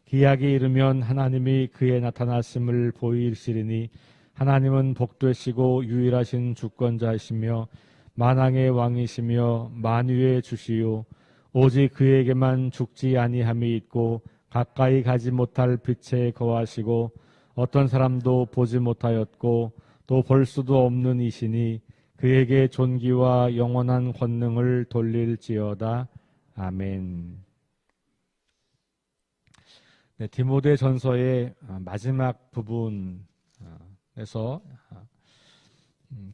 기약이 이르면 하나님이 그의 나타나심을 보이시리니 하나님은 복되시고 유일하신 주권자이시며 만왕의 왕이시며 만유의 주시요 오직 그에게만 죽지 아니함이 있고 가까이 가지 못할 빛에 거하시고 어떤 사람도 보지 못하였고 또 볼 수도 없는 이시니 그에게 존귀와 영원한 권능을 돌릴지어다. 아멘. 네, 디모데 전서의 마지막 부분에서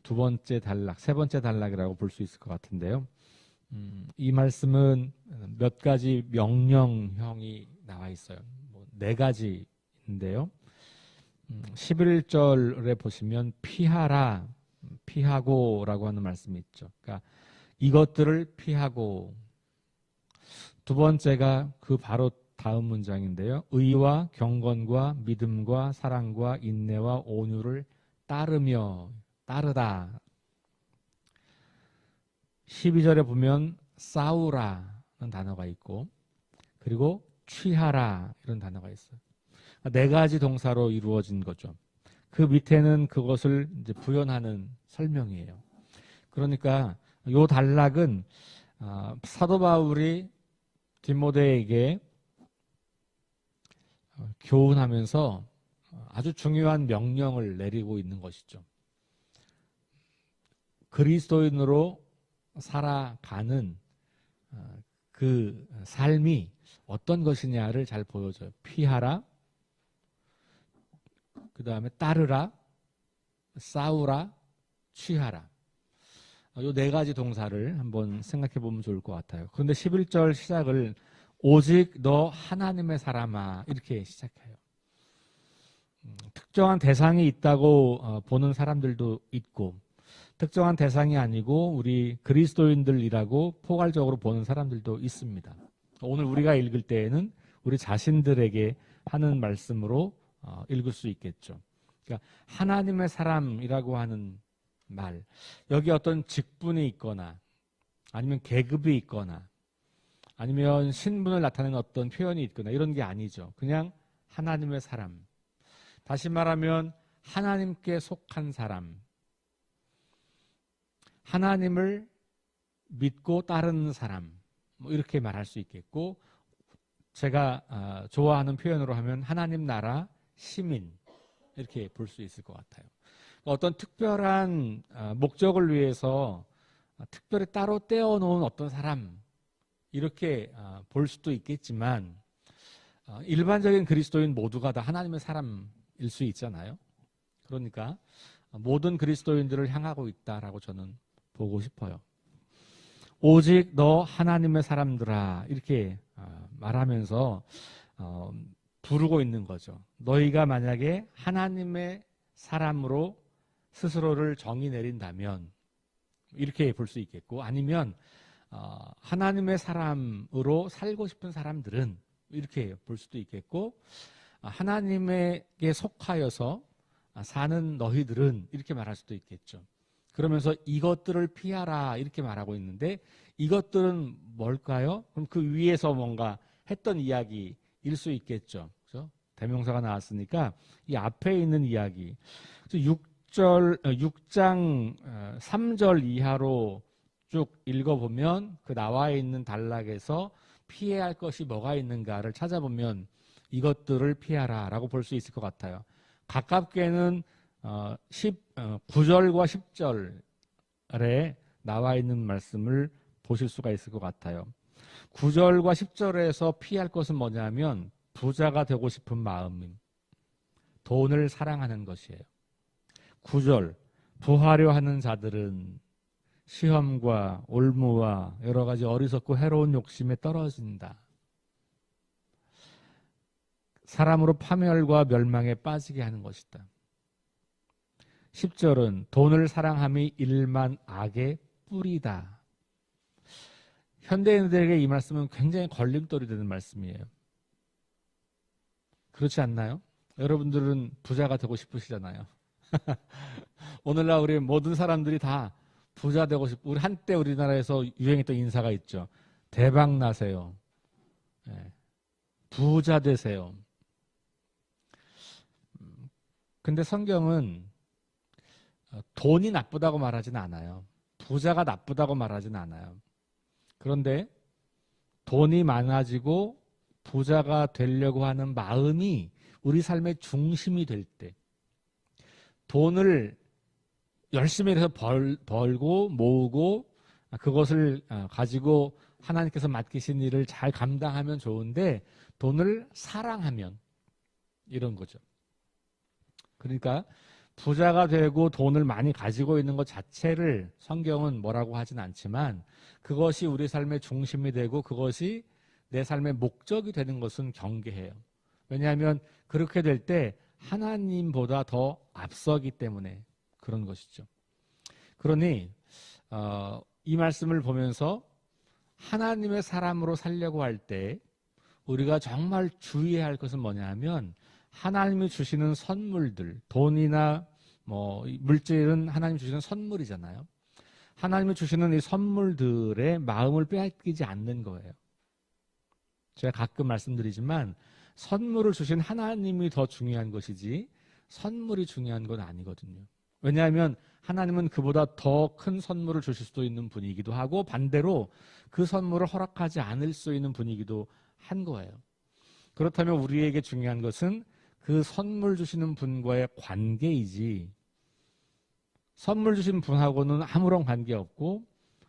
두 번째 단락, 세 번째 단락이라고 볼 수 있을 것 같은데요. 이 말씀은 몇 가지 명령형이 나와 있어요. 네 가지인데요. 11절에 보시면 피하라, 피하고라고 하는 말씀이 있죠. 그러니까 이것들을 피하고, 두 번째가 그 바로 다음 문장인데요. 의와 경건과 믿음과 사랑과 인내와 온유를 따르며, 따르다. 12절에 보면 싸우라는 단어가 있고, 그리고 취하라 이런 단어가 있어요. 네 가지 동사로 이루어진 거죠. 그 밑에는 그것을 이제 부연하는 설명이에요. 그러니까 이 단락은 사도 바울이 디모데에게 교훈하면서 아주 중요한 명령을 내리고 있는 것이죠. 그리스도인으로 살아가는 그 삶이 어떤 것이냐를 잘 보여줘요. 피하라, 그 다음에 따르라, 싸우라, 취하라. 이 네 가지 동사를 한번 생각해 보면 좋을 것 같아요. 그런데 11절 시작을 오직 너 하나님의 사람아 이렇게 시작해요. 특정한 대상이 있다고 보는 사람들도 있고, 특정한 대상이 아니고 우리 그리스도인들이라고 포괄적으로 보는 사람들도 있습니다. 오늘 우리가 읽을 때에는 우리 자신들에게 하는 말씀으로 읽을 수 있겠죠. 그러니까 하나님의 사람이라고 하는 말, 여기 어떤 직분이 있거나 아니면 계급이 있거나 아니면 신분을 나타내는 어떤 표현이 있거나 이런 게 아니죠. 그냥 하나님의 사람. 다시 말하면 하나님께 속한 사람, 하나님을 믿고 따르는 사람, 이렇게 말할 수 있겠고, 제가 좋아하는 표현으로 하면 하나님 나라 시민 이렇게 볼 수 있을 것 같아요. 어떤 특별한 목적을 위해서 특별히 따로 떼어놓은 어떤 사람 이렇게 볼 수도 있겠지만, 일반적인 그리스도인 모두가 다 하나님의 사람일 수 있잖아요. 그러니까 모든 그리스도인들을 향하고 있다라고 저는 보고 싶어요. 오직 너 하나님의 사람들아 이렇게 말하면서 부르고 있는 거죠. 너희가 만약에 하나님의 사람으로 스스로를 정의 내린다면 이렇게 볼 수 있겠고, 아니면 하나님의 사람으로 살고 싶은 사람들은 이렇게 볼 수도 있겠고, 하나님에게 속하여서 사는 너희들은 이렇게 말할 수도 있겠죠. 그러면서 이것들을 피하라 이렇게 말하고 있는데, 이것들은 뭘까요? 그럼 그 위에서 뭔가 했던 이야기일 수 있겠죠. 그렇죠? 대명사가 나왔으니까 이 앞에 있는 이야기. 6장 3절 이하로 쭉 읽어보면 그 나와 있는 단락에서 피해야 할 것이 뭐가 있는가를 찾아보면 이것들을 피하라 라고 볼 수 있을 것 같아요. 가깝게는 9절과 10절에 나와 있는 말씀을 보실 수가 있을 것 같아요. 9절과 10절에서 피할 것은 뭐냐면 부자가 되고 싶은 마음, 돈을 사랑하는 것이에요. 9절, 부하려 하는 자들은 시험과 올무와 여러 가지 어리석고 해로운 욕심에 떨어진다. 사람으로 파멸과 멸망에 빠지게 하는 것이다. 10절은 돈을 사랑함이 일만 악의 뿌리다. 현대인들에게 이 말씀은 굉장히 걸림돌이 되는 말씀이에요. 그렇지 않나요? 여러분들은 부자가 되고 싶으시잖아요. 오늘날 우리 모든 사람들이 다 부자 되고 싶고, 우리 한때 우리나라에서 유행했던 인사가 있죠. 대박 나세요. 부자 되세요. 근데 성경은 돈이 나쁘다고 말하진 않아요. 부자가 나쁘다고 말하진 않아요. 그런데 돈이 많아지고 부자가 되려고 하는 마음이 우리 삶의 중심이 될 때, 돈을 열심히 해서 벌고 모으고 그것을 가지고 하나님께서 맡기신 일을 잘 감당하면 좋은데 돈을 사랑하면 이런 거죠. 그러니까 부자가 되고 돈을 많이 가지고 있는 것 자체를 성경은 뭐라고 하진 않지만 그것이 우리 삶의 중심이 되고 그것이 내 삶의 목적이 되는 것은 경계해요. 왜냐하면 그렇게 될 때 하나님보다 더 앞서기 때문에 그런 것이죠. 그러니 이 말씀을 보면서 하나님의 사람으로 살려고 할 때 우리가 정말 주의해야 할 것은 뭐냐 하면 하나님이 주시는 선물들, 돈이나 물질은 하나님이 주시는 선물이잖아요. 하나님이 주시는 이 선물들의 마음을 빼앗기지 않는 거예요. 제가 가끔 말씀드리지만 선물을 주신 하나님이 더 중요한 것이지 선물이 중요한 건 아니거든요. 왜냐하면 하나님은 그보다 더 큰 선물을 주실 수도 있는 분이기도 하고 반대로 그 선물을 허락하지 않을 수 있는 분이기도 한 거예요. 그렇다면 우리에게 중요한 것은 그 선물 주시는 분과의 관계이지 선물 주신 분하고는 아무런 관계없고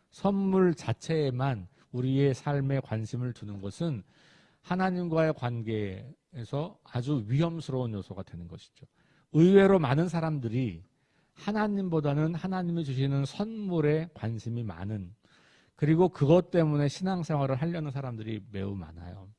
선물 자체에만 우리의 삶에 관심을 두는 것은 하나님과의 관계에서 아주 위험스러운 요소가 되는 것이죠. 의외로 많은 사람들이 하나님보다는 하나님이 주시는 선물에 관심이 많은 그리고 그것 때문에 신앙생활을 하려는 사람들이 매우 많아요.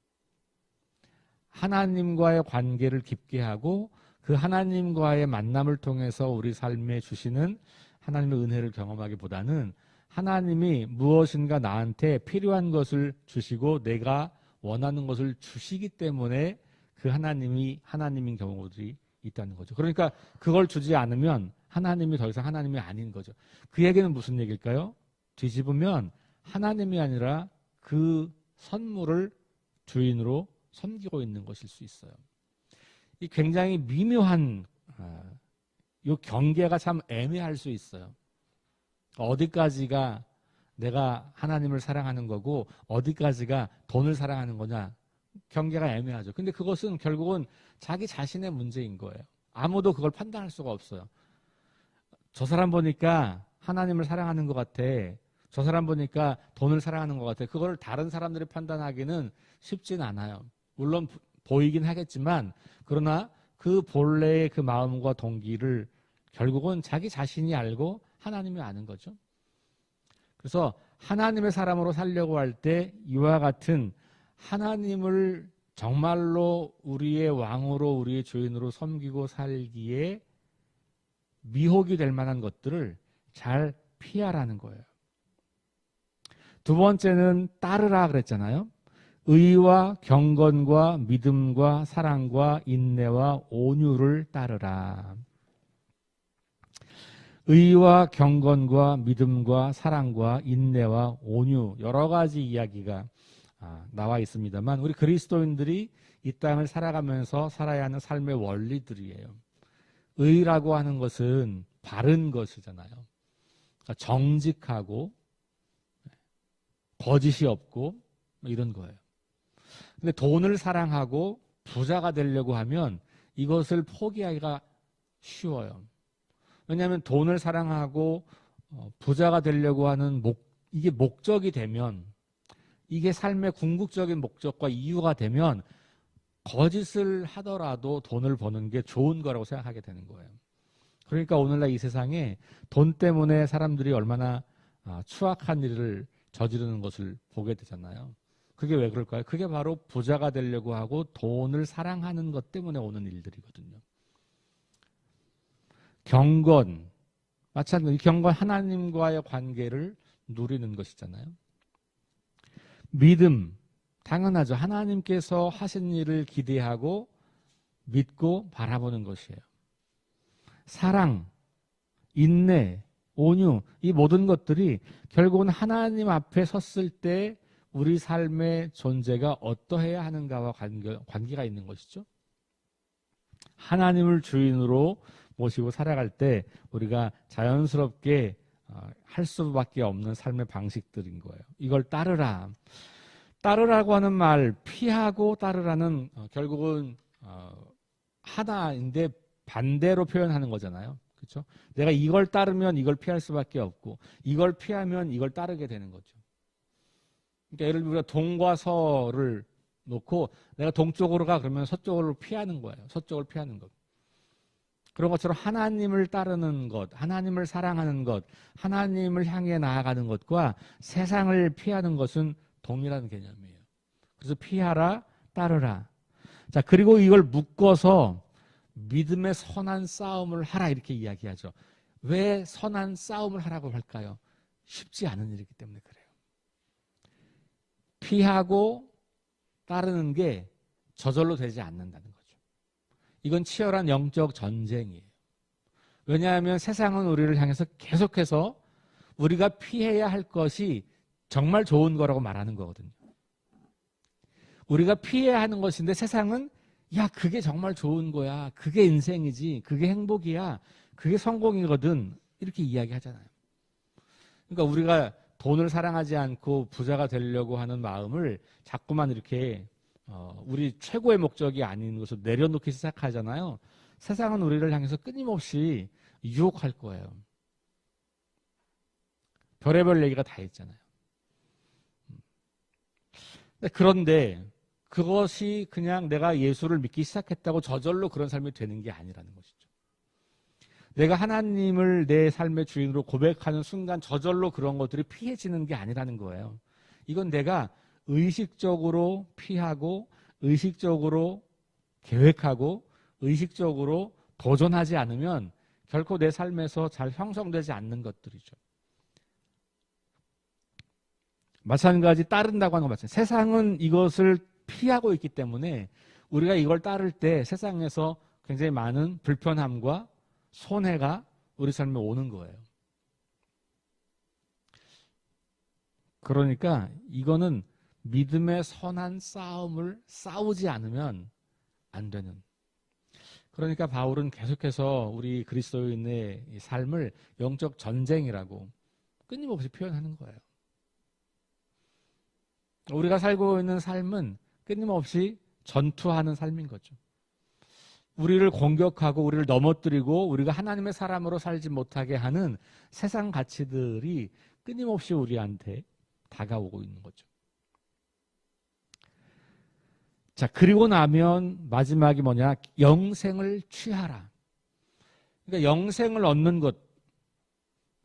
하나님과의 관계를 깊게 하고 그 하나님과의 만남을 통해서 우리 삶에 주시는 하나님의 은혜를 경험하기보다는 하나님이 무엇인가 나한테 필요한 것을 주시고 내가 원하는 것을 주시기 때문에 그 하나님이 하나님인 경우들이 있다는 거죠. 그러니까 그걸 주지 않으면 하나님이 더 이상 하나님이 아닌 거죠. 그 얘기는 무슨 얘기일까요? 뒤집으면 하나님이 아니라 그 선물을 주인으로 섬기고 있는 것일 수 있어요. 이 굉장히 미묘한 이 경계가 참 애매할 수 있어요. 어디까지가 내가 하나님을 사랑하는 거고 어디까지가 돈을 사랑하는 거냐 경계가 애매하죠. 근데 그것은 결국은 자기 자신의 문제인 거예요. 아무도 그걸 판단할 수가 없어요. 저 사람 보니까 하나님을 사랑하는 것 같아. 저 사람 보니까 돈을 사랑하는 것 같아. 그걸 다른 사람들이 판단하기는 쉽진 않아요. 물론 보이긴 하겠지만 그러나 그 본래의 그 마음과 동기를 결국은 자기 자신이 알고 하나님이 아는 거죠. 그래서 하나님의 사람으로 살려고 할 때 이와 같은 하나님을 정말로 우리의 왕으로 우리의 주인으로 섬기고 살기에 미혹이 될 만한 것들을 잘 피하라는 거예요. 두 번째는 따르라 그랬잖아요. 의와 경건과 믿음과 사랑과 인내와 온유를 따르라. 의와 경건과 믿음과 사랑과 인내와 온유 여러 가지 이야기가 나와 있습니다만 우리 그리스도인들이 이 땅을 살아가면서 살아야 하는 삶의 원리들이에요. 의라고 하는 것은 바른 것이잖아요. 그러니까 정직하고 거짓이 없고 이런 거예요. 근데 돈을 사랑하고 부자가 되려고 하면 이것을 포기하기가 쉬워요. 왜냐하면 돈을 사랑하고 부자가 되려고 하는 이게 목적이 되면 이게 삶의 궁극적인 목적과 이유가 되면 거짓을 하더라도 돈을 버는 게 좋은 거라고 생각하게 되는 거예요. 그러니까 오늘날 이 세상에 돈 때문에 사람들이 얼마나 추악한 일을 저지르는 것을 보게 되잖아요. 그게 왜 그럴까요? 그게 바로 부자가 되려고 하고 돈을 사랑하는 것 때문에 오는 일들이거든요. 경건, 마찬가지로 경건 하나님과의 관계를 누리는 것이잖아요. 믿음, 당연하죠. 하나님께서 하신 일을 기대하고 믿고 바라보는 것이에요. 사랑, 인내, 온유, 이 모든 것들이 결국은 하나님 앞에 섰을 때 우리 삶의 존재가 어떠해야 하는가와 관계가 있는 것이죠. 하나님을 주인으로 모시고 살아갈 때 우리가 자연스럽게 할 수밖에 없는 삶의 방식들인 거예요. 이걸 따르라. 따르라고 하는 말, 피하고 따르라는 결국은 하나인데 반대로 표현하는 거잖아요. 그렇죠? 내가 이걸 따르면 이걸 피할 수밖에 없고 이걸 피하면 이걸 따르게 되는 거죠. 그러니까 예를 들어 우리가 동과 서를 놓고 내가 동쪽으로 가 그러면 서쪽으로 피하는 거예요. 서쪽을 피하는 것. 그런 것처럼 하나님을 따르는 것, 하나님을 사랑하는 것, 하나님을 향해 나아가는 것과 세상을 피하는 것은 동일한 개념이에요. 그래서 피하라, 따르라. 자, 그리고 이걸 묶어서 믿음의 선한 싸움을 하라 이렇게 이야기하죠. 왜 선한 싸움을 하라고 할까요? 쉽지 않은 일이기 때문에 그래요. 피하고 따르는 게 저절로 되지 않는다는 거죠. 이건 치열한 영적 전쟁이에요. 왜냐하면 세상은 우리를 향해서 계속해서 우리가 피해야 할 것이 정말 좋은 거라고 말하는 거거든요. 우리가 피해야 하는 것인데 세상은 야, 그게 정말 좋은 거야. 그게 인생이지. 그게 행복이야. 그게 성공이거든. 이렇게 이야기하잖아요. 그러니까 우리가 돈을 사랑하지 않고 부자가 되려고 하는 마음을 자꾸만 이렇게 우리 최고의 목적이 아닌 것을 내려놓기 시작하잖아요. 세상은 우리를 향해서 끊임없이 유혹할 거예요. 별의별 얘기가 다 있잖아요. 그런데 그것이 그냥 내가 예수를 믿기 시작했다고 저절로 그런 삶이 되는 게 아니라는 것이죠. 내가 하나님을 내 삶의 주인으로 고백하는 순간 저절로 그런 것들이 피해지는 게 아니라는 거예요. 이건 내가 의식적으로 피하고 의식적으로 계획하고 의식적으로 도전하지 않으면 결코 내 삶에서 잘 형성되지 않는 것들이죠. 마찬가지 따른다고 하는 것 마찬가지. 세상은 이것을 피하고 있기 때문에 우리가 이걸 따를 때 세상에서 굉장히 많은 불편함과 손해가 우리 삶에 오는 거예요. 그러니까 이거는 믿음의 선한 싸움을 싸우지 않으면 안 되는. 그러니까 바울은 계속해서 우리 그리스도인의 삶을 영적 전쟁이라고 끊임없이 표현하는 거예요. 우리가 살고 있는 삶은 끊임없이 전투하는 삶인 거죠. 우리를 공격하고 우리를 넘어뜨리고 우리가 하나님의 사람으로 살지 못하게 하는 세상 가치들이 끊임없이 우리한테 다가오고 있는 거죠. 자, 그리고 나면 마지막이 뭐냐? 영생을 취하라. 그러니까 영생을 얻는 것,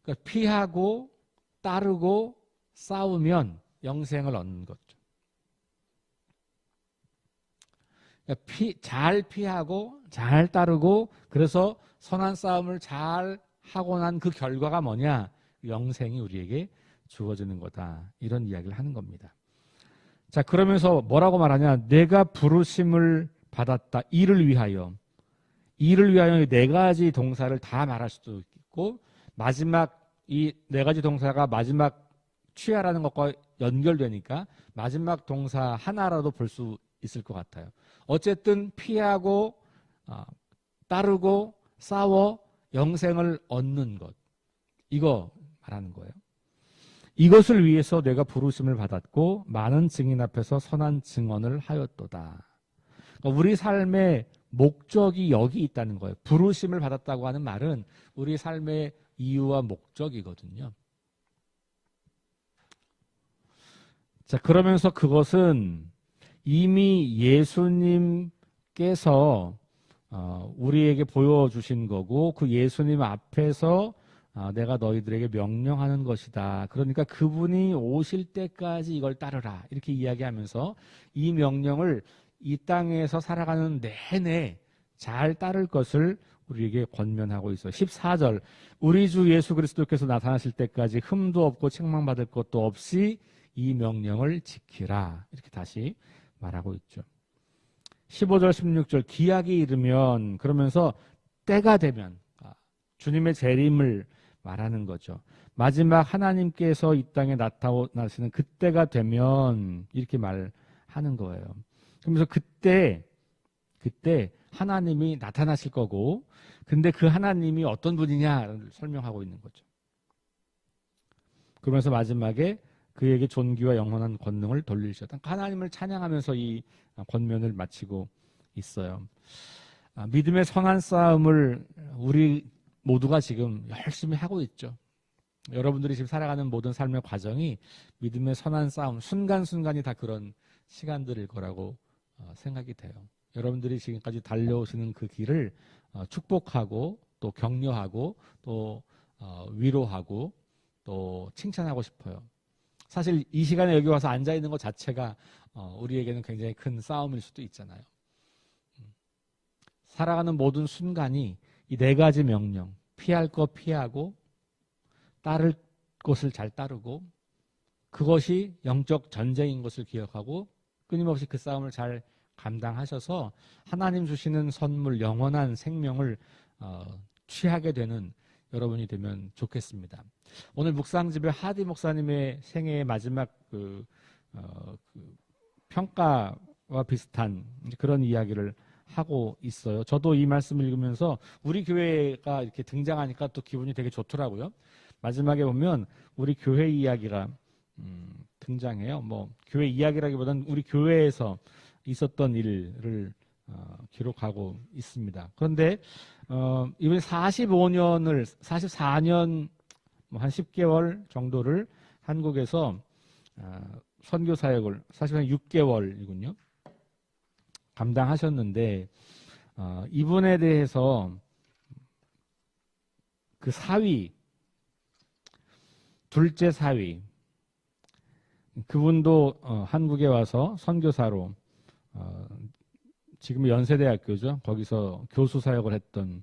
그러니까 피하고 따르고 싸우면 영생을 얻는 거죠. 그러니까 잘 피하고 잘 따르고 그래서 선한 싸움을 잘 하고 난 그 결과가 뭐냐? 영생이 우리에게 주어지는 거다. 이런 이야기를 하는 겁니다. 자, 그러면서 뭐라고 말하냐? 내가 부르심을 받았다. 이를 위하여. 이를 위하여 네 가지 동사를 다 말할 수도 있고 마지막 이 네 가지 동사가 마지막 취하라는 것과 연결되니까 마지막 동사 하나라도 볼 수 있을 것 같아요. 어쨌든 피하고 따르고 싸워 영생을 얻는 것. 이거 말하는 거예요. 이것을 위해서 내가 부르심을 받았고 많은 증인 앞에서 선한 증언을 하였도다. 그러니까 우리 삶의 목적이 여기 있다는 거예요. 부르심을 받았다고 하는 말은 우리 삶의 이유와 목적이거든요. 자, 그러면서 그것은 이미 예수님께서 우리에게 보여주신 거고 그 예수님 앞에서 내가 너희들에게 명령하는 것이다. 그러니까 그분이 오실 때까지 이걸 따르라. 이렇게 이야기하면서 이 명령을 이 땅에서 살아가는 내내 잘 따를 것을 우리에게 권면하고 있어요. 14절 우리 주 예수 그리스도께서 나타나실 때까지 흠도 없고 책망받을 것도 없이 이 명령을 지키라. 이렇게 다시 말하고 있죠. 15절 16절 기약이 이르면 그러면서 때가 되면 주님의 재림을 말하는 거죠. 마지막 하나님께서 이 땅에 나타나시는 그때가 되면 이렇게 말하는 거예요. 그러면서 그때 하나님이 나타나실 거고, 근데 그 하나님이 어떤 분이냐를 설명하고 있는 거죠. 그러면서 마지막에 그에게 존귀와 영원한 권능을 돌리셨다. 하나님을 찬양하면서 이 권면을 마치고 있어요. 믿음의 선한 싸움을 우리 모두가 지금 열심히 하고 있죠. 여러분들이 지금 살아가는 모든 삶의 과정이 믿음의 선한 싸움, 순간순간이 다 그런 시간들일 거라고 생각이 돼요. 여러분들이 지금까지 달려오시는 그 길을 축복하고 또 격려하고 또 위로하고 또 칭찬하고 싶어요. 사실 이 시간에 여기 와서 앉아있는 것 자체가 우리에게는 굉장히 큰 싸움일 수도 있잖아요. 살아가는 모든 순간이 이 네 가지 명령, 피할 거 피하고 따를 것을 잘 따르고 그것이 영적 전쟁인 것을 기억하고 끊임없이 그 싸움을 잘 감당하셔서 하나님 주시는 선물, 영원한 생명을 취하게 되는 여러분이 되면 좋겠습니다. 오늘 묵상집에 하디 목사님의 생애의 마지막 그 평가와 비슷한 그런 이야기를 하고 있어요. 저도 이 말씀을 읽으면서 우리 교회가 이렇게 등장하니까 또 기분이 되게 좋더라고요. 마지막에 보면 우리 교회 이야기가 등장해요. 뭐 교회 이야기라기보다는 우리 교회에서 있었던 일을 기록하고 있습니다. 그런데 이번에 44년 한 10개월 정도를 한국에서 선교 사역을 사실은 6개월이군요. 감당하셨는데 이분에 대해서 그 사위, 둘째 사위, 그분도 한국에 와서 선교사로 지금 연세대학교죠. 거기서 교수 사역을 했던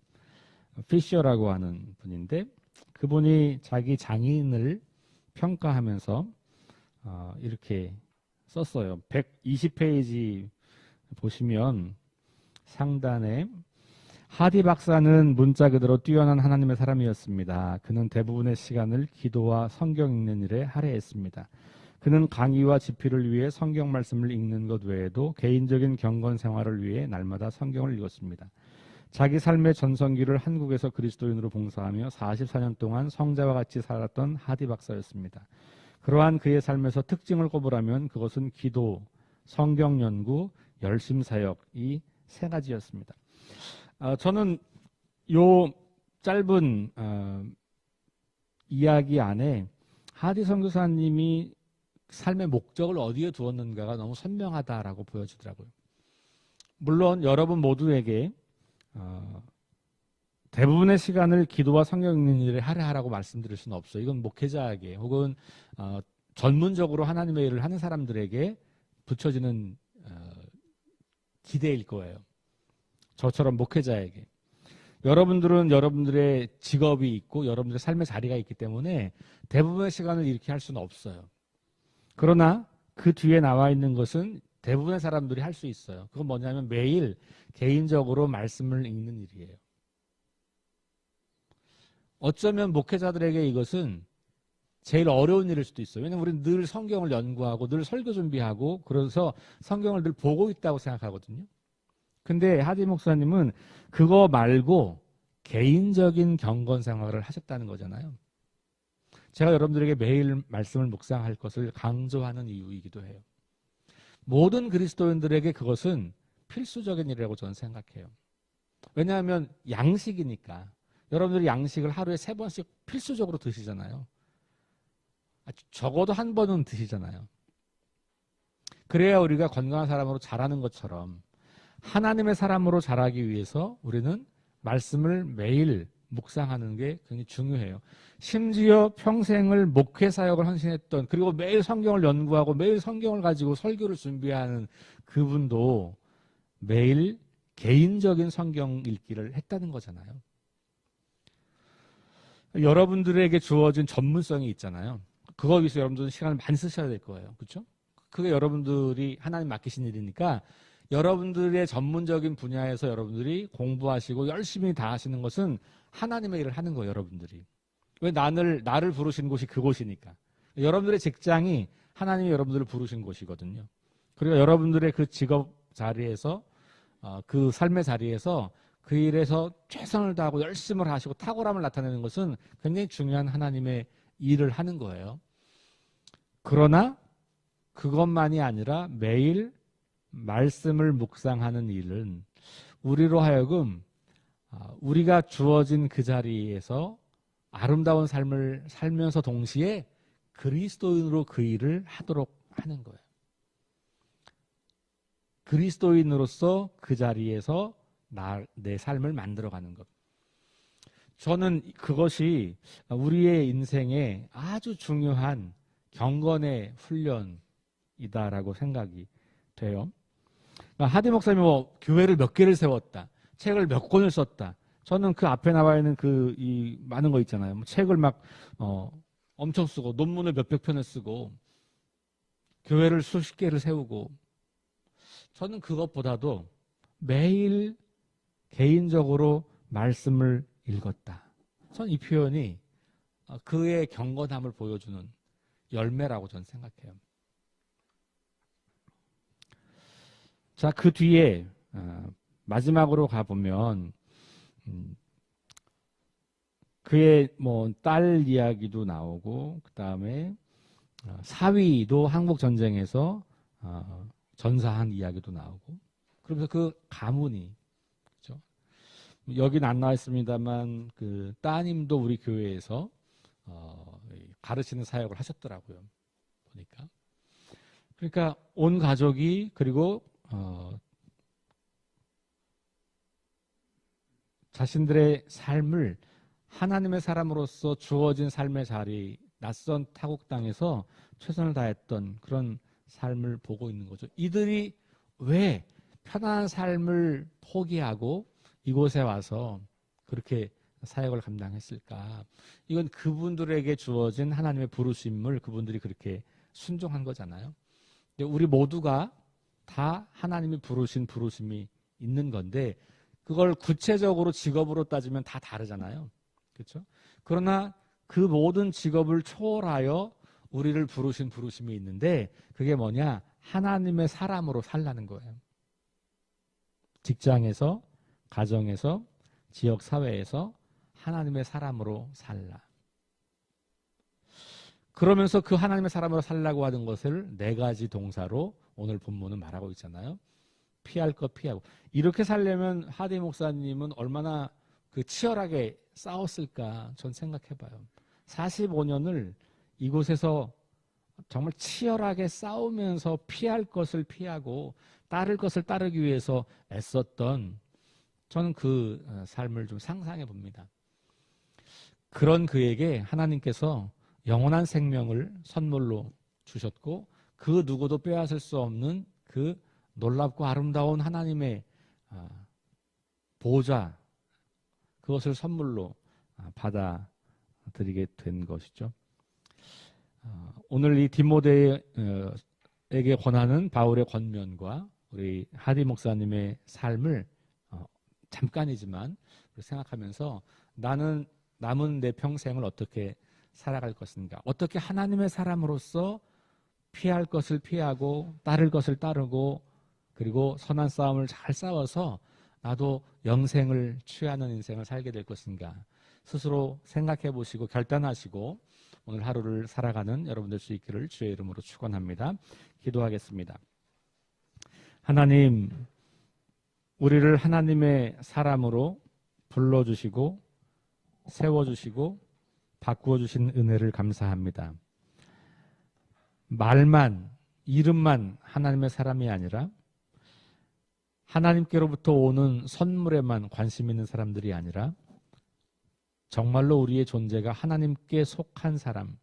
피셔라고 하는 분인데 그분이 자기 장인을 평가하면서 이렇게 썼어요. 120페이지 보시면 상단에 하디 박사는 문자 그대로 뛰어난 하나님의 사람이었습니다. 그는 대부분의 시간을 기도와 성경 읽는 일에 할애했습니다. 그는 강의와 집필을 위해 성경 말씀을 읽는 것 외에도 개인적인 경건 생활을 위해 날마다 성경을 읽었습니다. 자기 삶의 전성기를 한국에서 그리스도인으로 봉사하며 44년 동안 성자와 같이 살았던 하디 박사였습니다. 그러한 그의 삶에서 특징을 꼽으라면 그것은 기도, 성경 연구, 열심 사역 이 세 가지였습니다. 저는 요 짧은 이야기 안에 하디 선교사님이 삶의 목적을 어디에 두었는가가 너무 선명하다라고 보여지더라고요. 물론 여러분 모두에게 대부분의 시간을 기도와 성경 읽는 일에 할애하라고 말씀드릴 수는 없어요. 이건 목회자에게 혹은 전문적으로 하나님의 일을 하는 사람들에게 붙여지는 기대일 거예요. 저처럼 목회자에게. 여러분들은 여러분들의 직업이 있고 여러분들의 삶의 자리가 있기 때문에 대부분의 시간을 이렇게 할 수는 없어요. 그러나 그 뒤에 나와 있는 것은 대부분의 사람들이 할 수 있어요. 그건 뭐냐면 매일 개인적으로 말씀을 읽는 일이에요. 어쩌면 목회자들에게 이것은 제일 어려운 일일 수도 있어요. 왜냐하면 우리는 늘 성경을 연구하고 늘 설교 준비하고 그래서 성경을 늘 보고 있다고 생각하거든요. 근데 하디 목사님은 그거 말고 개인적인 경건 생활을 하셨다는 거잖아요. 제가 여러분들에게 매일 말씀을 묵상할 것을 강조하는 이유이기도 해요. 모든 그리스도인들에게 그것은 필수적인 일이라고 저는 생각해요. 왜냐하면 양식이니까. 여러분들이 양식을 하루에 3번씩 필수적으로 드시잖아요. 적어도 한 번은 드시잖아요. 그래야 우리가 건강한 사람으로 자라는 것처럼 하나님의 사람으로 자라기 위해서 우리는 말씀을 매일 묵상하는 게 굉장히 중요해요. 심지어 평생을 목회 사역을 헌신했던 그리고 매일 성경을 연구하고 매일 성경을 가지고 설교를 준비하는 그분도 매일 개인적인 성경 읽기를 했다는 거잖아요. 여러분들에게 주어진 전문성이 있잖아요. 그거 위해서 여러분들은 시간을 많이 쓰셔야 될 거예요. 그렇죠? 그게 여러분들이 하나님 맡기신 일이니까 여러분들의 전문적인 분야에서 여러분들이 공부하시고 열심히 다 하시는 것은 하나님의 일을 하는 거예요. 여러분들이. 왜 나를 부르신 곳이 그곳이니까. 여러분들의 직장이 하나님이 여러분들을 부르신 곳이거든요. 그리고 여러분들의 그 직업 자리에서 그 삶의 자리에서 그 일에서 최선을 다하고 열심을 하시고 탁월함을 나타내는 것은 굉장히 중요한 하나님의 일을 하는 거예요. 그러나 그것만이 아니라 매일 말씀을 묵상하는 일은 우리로 하여금 우리가 주어진 그 자리에서 아름다운 삶을 살면서 동시에 그리스도인으로 그 일을 하도록 하는 거예요. 그리스도인으로서 그 자리에서 내 삶을 만들어가는 것. 저는 그것이 우리의 인생에 아주 중요한 경건의 훈련이다라고 생각이 돼요. 하디 목사님이 뭐 교회를 몇 개를 세웠다, 책을 몇 권을 썼다. 저는 그 앞에 나와 있는 이 많은 거 있잖아요. 뭐 책을 막 엄청 쓰고 논문을 몇백 편을 쓰고 교회를 수십 개를 세우고, 저는 그것보다도 매일 개인적으로 말씀을 읽었다. 전 이 표현이 그의 경건함을 보여주는 열매라고 저는 생각해요. 자, 그 뒤에 마지막으로 가보면 그의 뭐 딸 이야기도 나오고, 그 다음에 사위도 한국 전쟁에서 전사한 이야기도 나오고, 그러면서 그 가문이, 그렇죠? 여긴 안 나와 있습니다만 그 따님도 우리 교회에서 가르치는 사역을 하셨더라고요. 보니까. 그러니까 온 가족이, 그리고 자신들의 삶을 하나님의 사람으로서 주어진 삶의 자리, 낯선 타국 땅에서 최선을 다했던 그런 삶을 보고 있는 거죠. 이들이 왜 편안한 삶을 포기하고 이곳에 와서 그렇게 사역을 감당했을까? 이건 그분들에게 주어진 하나님의 부르심을 그분들이 그렇게 순종한 거잖아요. 우리 모두가 다 하나님이 부르신 부르심이 있는 건데, 그걸 구체적으로 직업으로 따지면 다 다르잖아요. 그렇죠? 그러나 그 모든 직업을 초월하여 우리를 부르신 부르심이 있는데, 그게 뭐냐? 하나님의 사람으로 살라는 거예요. 직장에서, 가정에서, 지역 사회에서 하나님의 사람으로 살라. 그러면서 그 하나님의 사람으로 살라고 하는 것을 네 가지 동사로 오늘 본문은 말하고 있잖아요. 피할 것 피하고. 이렇게 살려면 하디 목사님은 얼마나 치열하게 싸웠을까 전 생각해봐요. 45년을 이곳에서 정말 치열하게 싸우면서 피할 것을 피하고 따를 것을 따르기 위해서 애썼던, 저는 그 삶을 좀 상상해 봅니다. 그런 그에게 하나님께서 영원한 생명을 선물로 주셨고, 그 누구도 빼앗을 수 없는 그 놀랍고 아름다운 하나님의 보좌, 그것을 선물로 받아들이게 된 것이죠. 오늘 이 디모데에게 권하는 바울의 권면과 우리 하디 목사님의 삶을 잠깐이지만 생각하면서 나는 남은 내 평생을 어떻게 살아갈 것인가, 어떻게 하나님의 사람으로서 피할 것을 피하고 따를 것을 따르고, 그리고 선한 싸움을 잘 싸워서 나도 영생을 취하는 인생을 살게 될 것인가, 스스로 생각해 보시고 결단하시고 오늘 하루를 살아가는 여러분들 수 있기를 주의 이름으로 축원합니다. 기도하겠습니다. 하나님, 우리를 하나님의 사람으로 불러주시고 세워주시고 바꾸어주신 은혜를 감사합니다. 말만, 이름만 하나님의 사람이 아니라 하나님께로부터 오는 선물에만 관심 있는 사람들이 아니라 정말로 우리의 존재가 하나님께 속한 사람,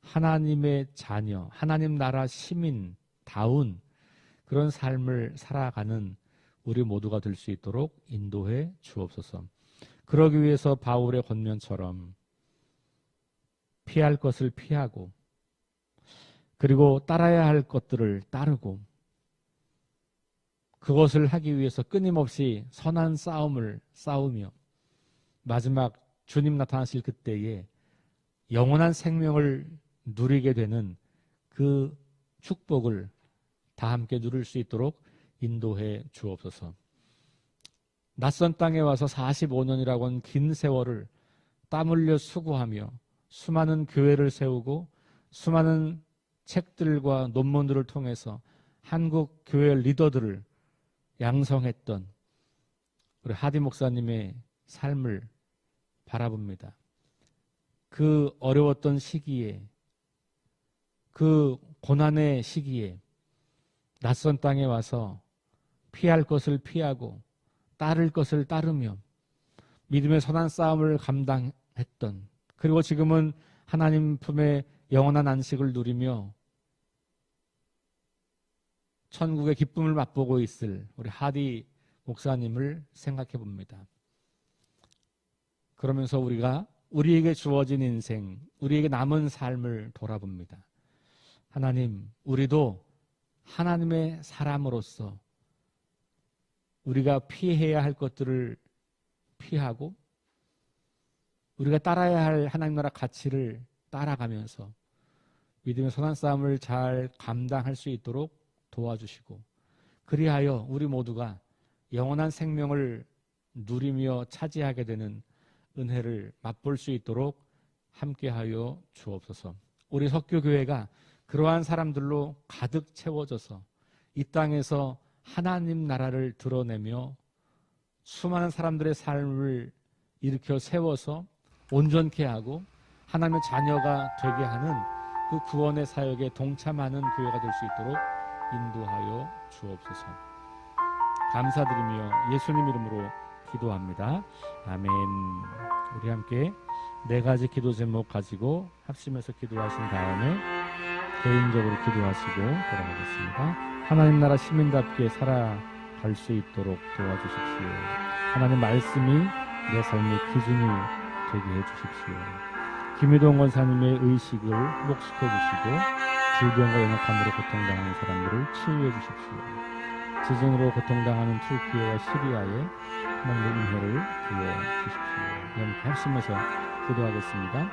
하나님의 자녀, 하나님 나라 시민다운 그런 삶을 살아가는 우리 모두가 될 수 있도록 인도해 주옵소서. 그러기 위해서 바울의 권면처럼 피할 것을 피하고, 그리고 따라야 할 것들을 따르고, 그것을 하기 위해서 끊임없이 선한 싸움을 싸우며 마지막 주님 나타나실 그때에 영원한 생명을 누리게 되는 그 축복을 다 함께 누릴 수 있도록 인도해 주옵소서. 낯선 땅에 와서 45년이라고 하는 긴 세월을 땀 흘려 수고하며 수많은 교회를 세우고 수많은 책들과 논문들을 통해서 한국 교회 리더들을 양성했던 우리 하디 목사님의 삶을 바라봅니다. 그 어려웠던 시기에, 그 고난의 시기에 낯선 땅에 와서 피할 것을 피하고 따를 것을 따르며 믿음의 선한 싸움을 감당했던, 그리고 지금은 하나님 품에 영원한 안식을 누리며 천국의 기쁨을 맛보고 있을 우리 하디 목사님을 생각해 봅니다. 그러면서 우리가 우리에게 주어진 인생, 우리에게 남은 삶을 돌아봅니다. 하나님, 우리도 하나님의 사람으로서 우리가 피해야 할 것들을 피하고 우리가 따라야 할 하나님 나라 가치를 따라가면서 믿음의 선한 싸움을 잘 감당할 수 있도록 도와주시고, 그리하여 우리 모두가 영원한 생명을 누리며 차지하게 되는 은혜를 맛볼 수 있도록 함께하여 주옵소서. 우리 석교교회가 그러한 사람들로 가득 채워져서 이 땅에서 하나님 나라를 드러내며 수많은 사람들의 삶을 일으켜 세워서 온전케 하고 하나님의 자녀가 되게 하는 그 구원의 사역에 동참하는 교회가 될 수 있도록 인도하여 주옵소서. 감사드리며 예수님 이름으로 기도합니다. 아멘. 우리 함께 네 가지 기도 제목 가지고 합심해서 기도하신 다음에 개인적으로 기도하시고 돌아가겠습니다. 하나님 나라 시민답게 살아갈 수 있도록 도와주십시오. 하나님 말씀이 내 삶의 기준이 되게 해주십시오. 김유동 권사님의 의식을 회복시켜 주시고 질병과 연약함으로 고통당하는 사람들을 치유해 주십시오. 지진으로 고통당하는 튀르키예와 시리아에 하나님의 은혜를 부어 주십시오. 함께 합심해서 기도하겠습니다.